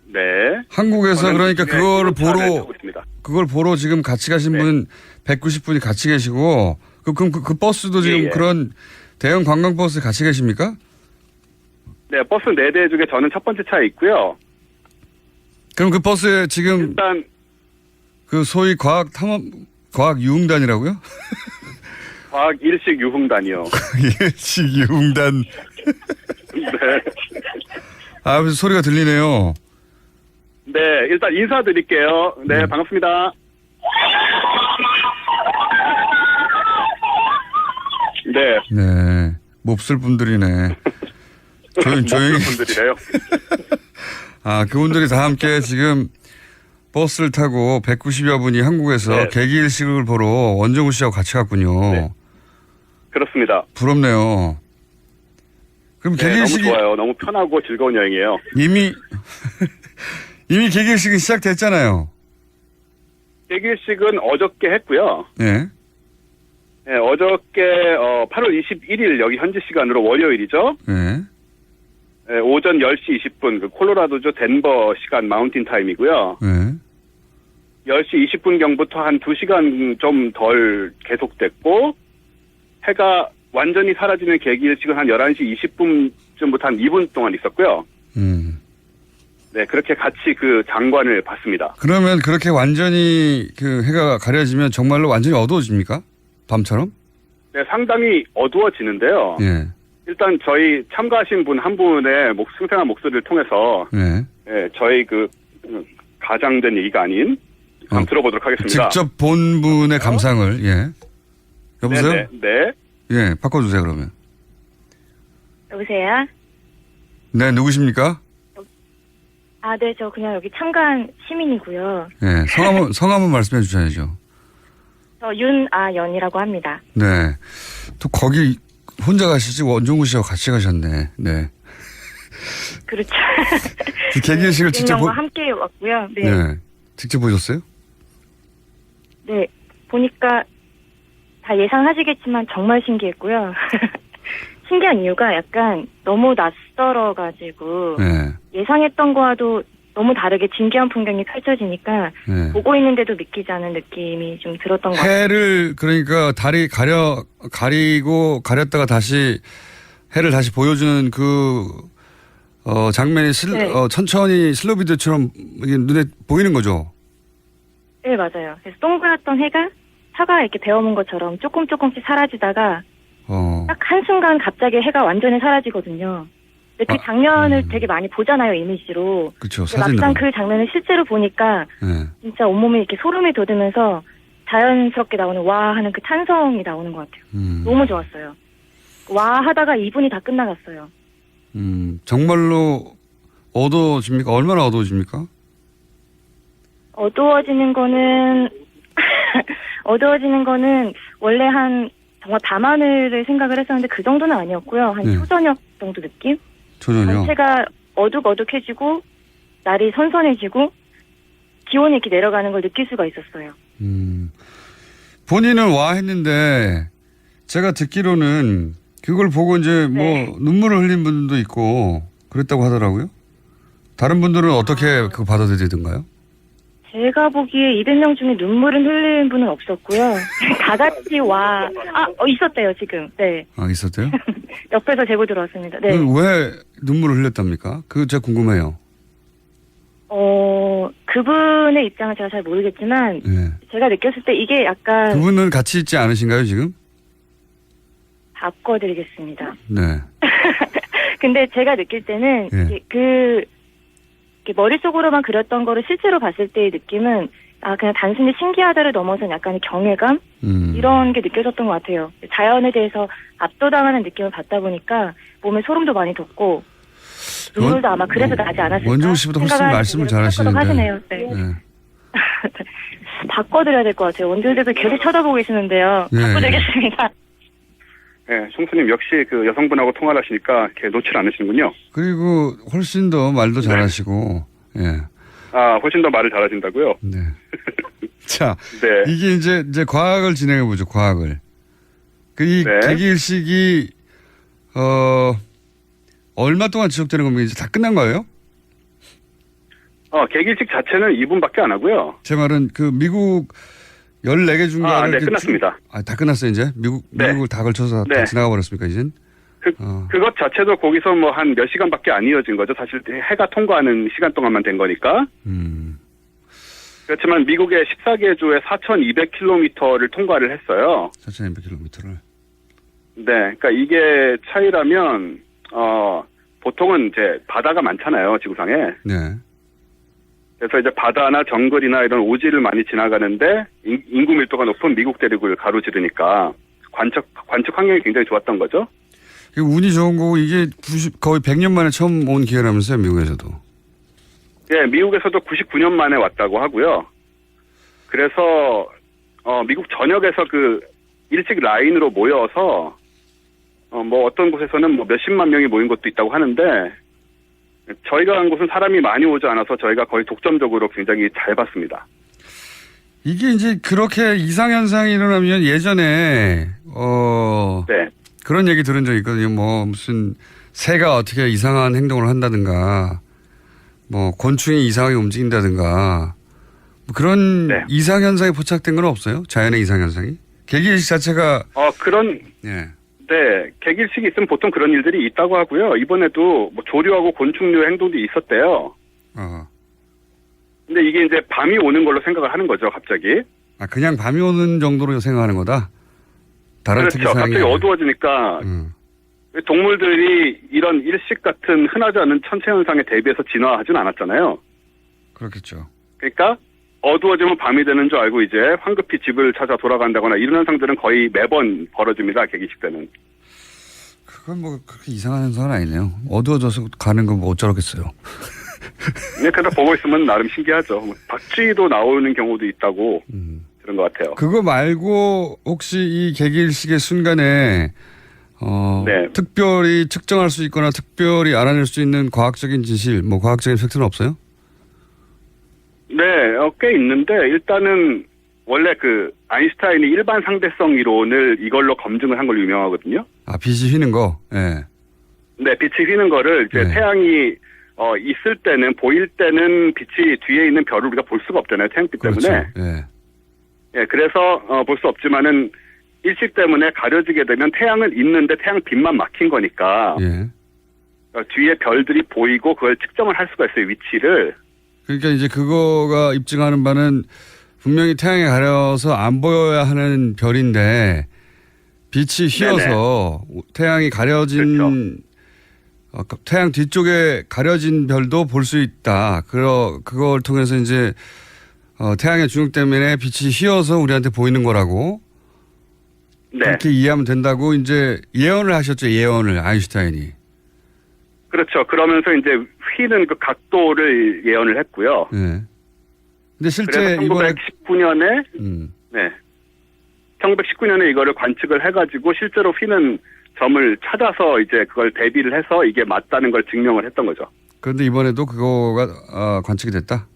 Speaker 13: 네.
Speaker 8: 한국에서 그러니까 그거를
Speaker 13: 있습니다.
Speaker 8: 그걸 보러 지금 같이 가신 분 190분이 같이 계시고 그럼 그 버스도 지금
Speaker 13: 예.
Speaker 8: 그런 대형 관광버스에 같이 계십니까?
Speaker 13: 네, 버스 4대 중에 저는 첫 번째 차에 있고요.
Speaker 8: 그럼 그 버스에 지금
Speaker 13: 일단
Speaker 8: 그 소위 과학 유흥단이라고요?
Speaker 13: 과학 일식 유흥단이요.
Speaker 8: 일식 유흥단.
Speaker 13: 네.
Speaker 8: 아, 무슨 소리가 들리네요.
Speaker 13: 네, 일단 인사드릴게요. 네, 반갑습니다. 네.
Speaker 8: 네. 몹쓸 분들이네. 조용히.
Speaker 13: 몹쓸 분들이래요.
Speaker 8: 아, 그분들이 다 함께 지금 버스를 타고 190여 분이 한국에서
Speaker 13: 네.
Speaker 8: 개기일식을 보러 원정우 씨하고 같이 갔군요.
Speaker 13: 네. 그렇습니다.
Speaker 8: 부럽네요. 그럼
Speaker 13: 네,
Speaker 8: 개기일식이
Speaker 13: 너무 좋아요. 너무 편하고 즐거운 여행이에요.
Speaker 8: 이미 개기일식이 시작됐잖아요.
Speaker 13: 개기일식은 어저께 했고요.
Speaker 8: 네.
Speaker 13: 네, 어저께 8월 21일 여기 현지 시간으로 월요일이죠.
Speaker 8: 네.
Speaker 13: 네, 오전 10시 20분 그 콜로라도주 덴버 시간 마운틴 타임이고요.
Speaker 8: 네.
Speaker 13: 10시 20분경부터 한 2시간 좀 덜 계속됐고 해가 완전히 사라지는 계기일식은 한 11시 20분쯤부터 한 2분 동안 있었고요. 네, 그렇게 같이 그 장관을 봤습니다.
Speaker 8: 그러면 그렇게 완전히 그 해가 가려지면 정말로 완전히 어두워집니까? 밤처럼?
Speaker 13: 네, 상당히 어두워지는데요.
Speaker 8: 예.
Speaker 13: 일단 저희 참가하신 분 한 분의 생생한 목소리를 통해서
Speaker 8: 네.
Speaker 13: 네, 저희 그 가장된 얘기가 아닌 한번 들어보도록 하겠습니다.
Speaker 8: 직접 본 분의 감상을, 예. 여보세요?
Speaker 13: 네.
Speaker 8: 예, 바꿔주세요, 그러면.
Speaker 14: 여보세요?
Speaker 8: 네, 누구십니까?
Speaker 14: 아, 네, 저 그냥 여기 참관 시민이고요.
Speaker 8: 네, 성함은 말씀해 주셔야죠.
Speaker 14: 저 윤아연이라고 합니다.
Speaker 8: 네. 또 거기 혼자 가시지 원종우 씨하고 같이 가셨네. 네.
Speaker 14: 그렇죠.
Speaker 8: 그 개기식을 직접
Speaker 14: 윤영과 함께 왔고요. 네.
Speaker 8: 네. 직접 보셨어요?
Speaker 14: 네. 보니까 다 예상하시겠지만 정말 신기했고요. 신기한 이유가 약간 너무 낯설어가지고
Speaker 8: 네.
Speaker 14: 예상했던 거와도 너무 다르게 진기한 풍경이 펼쳐지니까
Speaker 8: 네.
Speaker 14: 보고 있는데도 믿기지 않은 느낌이 좀 들었던 것 같아요.
Speaker 8: 해를 그러니까 다리 가리고 가렸다가 다시 해를 다시 보여주는 그 장면이
Speaker 14: 네.
Speaker 8: 천천히 슬로비드처럼 이게 눈에 보이는 거죠.
Speaker 14: 네, 맞아요. 그래서 동그랗던 해가 사과에 이렇게 베어문 것처럼 조금씩 사라지다가 딱 한순간 갑자기 해가 완전히 사라지거든요. 근데 그 장면을 되게 많이 보잖아요, 이미지로.
Speaker 8: 그렇죠.
Speaker 14: 근데 막상 그 장면을 실제로 보니까
Speaker 8: 네.
Speaker 14: 진짜 온몸에 이렇게 소름이 돋으면서 자연스럽게 나오는 와 하는 그 찬성이 나오는 것 같아요. 너무 좋았어요. 와 하다가 2분이 다 끝나갔어요.
Speaker 8: 정말로 어두워집니까? 얼마나 어두워집니까?
Speaker 14: 어두워지는 거는 원래 한 정말 밤하늘을 생각을 했었는데 그 정도는 아니었고요. 한
Speaker 8: 네.
Speaker 14: 초저녁 정도 느낌?
Speaker 8: 초저녁.
Speaker 14: 전체가 어둑어둑해지고 날이 선선해지고 기온이 이렇게 내려가는 걸 느낄 수가 있었어요.
Speaker 8: 본인은 와 했는데 제가 듣기로는 그걸 보고 이제 뭐 눈물을 흘린 분도 있고 그랬다고 하더라고요. 다른 분들은 어떻게 그거 받아들이던가요?
Speaker 14: 제가 보기에 200명 중에 눈물은 흘린 분은 없었고요. 다 같이 있었대요, 지금. 네.
Speaker 8: 아, 있었대요?
Speaker 14: 옆에서 제보 들어왔습니다. 네.
Speaker 8: 왜 눈물을 흘렸답니까? 그거 제가 궁금해요.
Speaker 14: 그분의 입장은 제가 잘 모르겠지만,
Speaker 8: 네.
Speaker 14: 제가 느꼈을 때 이게 약간.
Speaker 8: 그분은 같이 있지 않으신가요, 지금?
Speaker 14: 바꿔드리겠습니다.
Speaker 8: 네.
Speaker 14: 근데 제가 느낄 때는,
Speaker 8: 네.
Speaker 14: 이렇게 머릿속으로만 그렸던 거를 실제로 봤을 때의 느낌은, 그냥 단순히 신기하다를 넘어선 약간의 경외감? 이런 게 느껴졌던 것 같아요. 자연에 대해서 압도당하는 느낌을 받다 보니까 몸에 소름도 많이 돋고, 눈물도 아마 그래서 나지 않았을까.
Speaker 8: 원종 씨보다 훨씬 말씀을 잘하시는데.
Speaker 14: 하시네요. 네.
Speaker 8: 네.
Speaker 14: 바꿔드려야 될 것 같아요. 원종대도 계속 쳐다보고 계시는데요.
Speaker 8: 네.
Speaker 14: 바꿔드리겠습니다.
Speaker 13: 네, 총수님 역시 그 여성분하고 통화를 하시니까 이렇게 놓질 않으시는군요.
Speaker 8: 그리고 훨씬 더 말도 잘하시고, 예.
Speaker 13: 훨씬 더 말을 잘하신다고요?
Speaker 8: 네. 자,
Speaker 13: 네.
Speaker 8: 이게 이제 과학을 진행해 보죠. 과학을. 이
Speaker 13: 네.
Speaker 8: 개기일식이 얼마 동안 지속되는 겁니까? 이제 다 끝난 거예요?
Speaker 13: 개기일식 자체는 2분밖에 안 하고요.
Speaker 8: 제 말은 그 미국 14개 중에
Speaker 13: 네, 끝났습니다.
Speaker 8: 다 끝났어요, 이제? 미국을 다 걸쳐서 다 지나가 버렸습니까, 이젠?
Speaker 13: 그것 자체도 거기서 뭐 한 몇 시간밖에 안 이어진 거죠. 사실 해가 통과하는 시간 동안만 된 거니까. 그렇지만 미국의 14개 주에 4,200km를 통과를 했어요.
Speaker 8: 4,200km를.
Speaker 13: 네, 그러니까 이게 차이라면 보통은 이제 바다가 많잖아요, 지구상에.
Speaker 8: 네.
Speaker 13: 그래서 이제 바다나 정글이나 이런 오지를 많이 지나가는데 인구 밀도가 높은 미국 대륙을 가로지르니까 관측 환경이 굉장히 좋았던 거죠.
Speaker 8: 운이 좋은 거고 이게 거의 100년 만에 처음 온 기회라면서요, 미국에서도.
Speaker 13: 예, 미국에서도 99년 만에 왔다고 하고요. 그래서 미국 전역에서 그 일찍 라인으로 모여서 뭐 어떤 곳에서는 뭐 몇십만 명이 모인 곳도 있다고 하는데 저희가 간 곳은 사람이 많이 오지 않아서 저희가 거의 독점적으로 굉장히 잘 봤습니다.
Speaker 8: 이게 이제 그렇게 이상현상이 일어나면 예전에
Speaker 13: 네.
Speaker 8: 그런 얘기 들은 적이 있거든요. 뭐 무슨 새가 어떻게 이상한 행동을 한다든가 뭐 곤충이 이상하게 움직인다든가 뭐 그런
Speaker 13: 네.
Speaker 8: 이상현상이 포착된 건 없어요? 자연의 이상현상이? 개기일식 자체가
Speaker 13: 네, 개기일식이 있으면 보통 그런 일들이 있다고 하고요. 이번에도 뭐 조류하고 곤충류 행동도 있었대요. 근데 이게 이제 밤이 오는 걸로 생각을 하는 거죠, 갑자기.
Speaker 8: 그냥 밤이 오는 정도로 생각하는 거다? 다른
Speaker 13: 그렇죠.
Speaker 8: 특이사항이
Speaker 13: 갑자기 어두워지니까 동물들이 이런 일식 같은 흔하지 않은 천체현상에 대비해서 진화하진 않았잖아요.
Speaker 8: 그렇겠죠.
Speaker 13: 그러니까 어두워지면 밤이 되는 줄 알고 이제 황급히 집을 찾아 돌아간다거나 이런 현상들은 거의 매번 벌어집니다. 개기식 때는.
Speaker 8: 그건 뭐 그렇게 이상한 현상은 아니네요. 어두워져서 가는 건 뭐 어쩌겠어요.
Speaker 13: 네, 그래서 보고 있으면 나름 신기하죠. 박쥐도 나오는 경우도 있다고 그런 것 같아요.
Speaker 8: 그거 말고 혹시 이 개기일식의 순간에
Speaker 13: 네.
Speaker 8: 특별히 측정할 수 있거나 특별히 알아낼 수 있는 과학적인 진실, 뭐 과학적인 팩트는 없어요?
Speaker 13: 네, 꽤 있는데 일단은 원래 그 아인슈타인이 일반 상대성 이론을 이걸로 검증을 한 걸로 유명하거든요.
Speaker 8: 아, 빛이 휘는 거. 예.
Speaker 13: 네, 빛이 휘는 거를 이제
Speaker 8: 네.
Speaker 13: 태양이 있을 때는 보일 때는 빛이 뒤에 있는 별을 우리가 볼 수가 없잖아요. 태양빛
Speaker 8: 그렇죠.
Speaker 13: 때문에.
Speaker 8: 예.
Speaker 13: 예, 그래서 볼 수 없지만은 일식 때문에 가려지게 되면 태양은 있는데 태양 빛만 막힌 거니까
Speaker 8: 예.
Speaker 13: 뒤에 별들이 보이고 그걸 측정을 할 수가 있어요. 위치를.
Speaker 8: 그러니까 이제 그거가 입증하는 바는 분명히 태양에 가려서 안 보여야 하는 별인데 빛이 휘어서 태양이 가려진 태양 뒤쪽에 가려진 별도 볼 수 있다. 그걸 통해서 이제 태양의 중력 때문에 빛이 휘어서 우리한테 보이는 거라고
Speaker 13: 네.
Speaker 8: 그렇게 이해하면 된다고 이제 예언을 하셨죠. 예언을 아인슈타인이.
Speaker 13: 그렇죠. 그러면서 이제 휘는 그 각도를 예언을 했고요.
Speaker 8: 네. 근데 실제
Speaker 13: 그래서
Speaker 8: 이번에
Speaker 13: 1919년에 네. 1919년에 이거를 관측을 해가지고 실제로 휘는 점을 찾아서 이제 그걸 대비를 해서 이게 맞다는 걸 증명을 했던 거죠.
Speaker 8: 그런데 이번에도 그거가 관측이 됐다.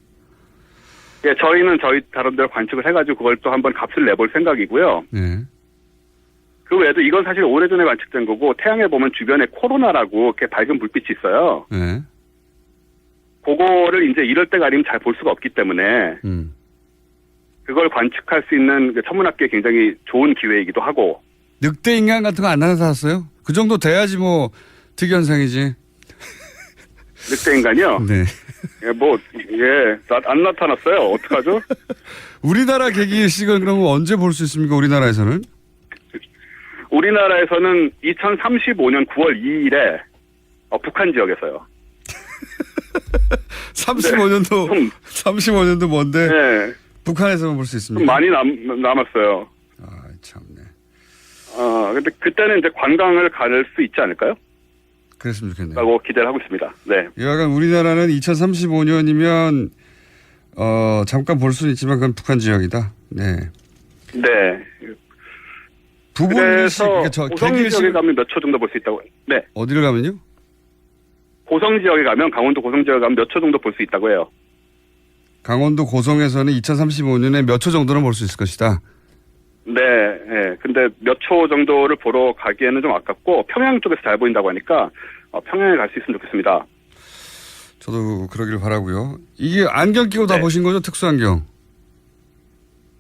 Speaker 13: 예, 저희는 저희 다른 데로 관측을 해가지고 그걸 또 한번 값을 내볼 생각이고요.
Speaker 8: 네.
Speaker 13: 그 외에도 이건 사실 오래전에 관측된 거고 태양에 보면 주변에 코로나라고 이렇게 밝은 불빛이 있어요.
Speaker 8: 네.
Speaker 13: 그거를 이제 이럴 때가 아니면 잘 볼 수가 없기 때문에 그걸 관측할 수 있는 천문학계에 굉장히 좋은 기회이기도 하고.
Speaker 8: 늑대 인간 같은 거 안 나타났어요? 그 정도 돼야지 뭐 특이현상이지.
Speaker 13: 늑대 인간이요?
Speaker 8: 네.
Speaker 13: 안 나타났어요. 어떡하죠?
Speaker 8: 우리나라 개기일식은 그럼 언제 볼 수 있습니까? 우리나라에서는?
Speaker 13: 우리나라에서는 2035년 9월 2일에 북한 지역에서요.
Speaker 8: 35년도
Speaker 13: 네.
Speaker 8: 35년도 뭔데?
Speaker 13: 네.
Speaker 8: 북한에서만 볼 수 있습니다.
Speaker 13: 좀 많이 남았어요.
Speaker 8: 아, 참네.
Speaker 13: 근데 그때는 이제 관광을 갈 수 있지 않을까요?
Speaker 8: 그랬으면 좋겠네요.
Speaker 13: 라고 기대를 하고 있습니다. 네.
Speaker 8: 여하간 우리나라는 2035년이면 잠깐 볼 수는 있지만 그건 북한 지역이다. 네.
Speaker 13: 네.
Speaker 8: 부분
Speaker 13: 그래서 고성
Speaker 8: 개기일식
Speaker 13: 지역에 가면 몇 초 정도 볼 수 있다고. 네.
Speaker 8: 어디를 가면요?
Speaker 13: 고성 지역에 가면 강원도 고성 지역에 가면 몇 초 정도 볼 수 있다고 해요.
Speaker 8: 강원도 고성에서는 2035년에 몇 초 정도는 볼 수 있을 것이다.
Speaker 13: 네, 네. 근데 몇 초 정도를 보러 가기에는 좀 아깝고 평양 쪽에서 잘 보인다고 하니까 평양에 갈 수 있으면 좋겠습니다.
Speaker 8: 저도 그러기를 바라고요. 이게 안경 끼고 다 보신 거죠? 특수 안경.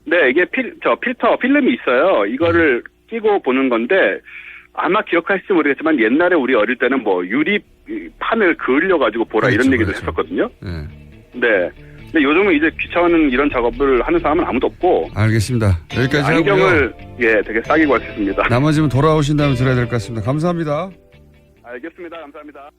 Speaker 13: 네, 이게 필터 필름이 있어요. 이거를 끼고 보는 건데 아마 기억하실지 모르겠지만 옛날에 우리 어릴 때는 뭐 유리판을 그을려 가지고 보라 이런 얘기를 했었거든요.
Speaker 8: 네.
Speaker 13: 네. 근데 요즘은 이제 귀찮은 이런 작업을 하는 사람은 아무도 없고.
Speaker 8: 알겠습니다. 여기까지
Speaker 13: 안경을
Speaker 8: 하고요.
Speaker 13: 되게 싸게 구할 수 있습니다.
Speaker 8: 나머지는 돌아오신 다음에 들어야 될 것 같습니다. 감사합니다.
Speaker 13: 알겠습니다. 감사합니다.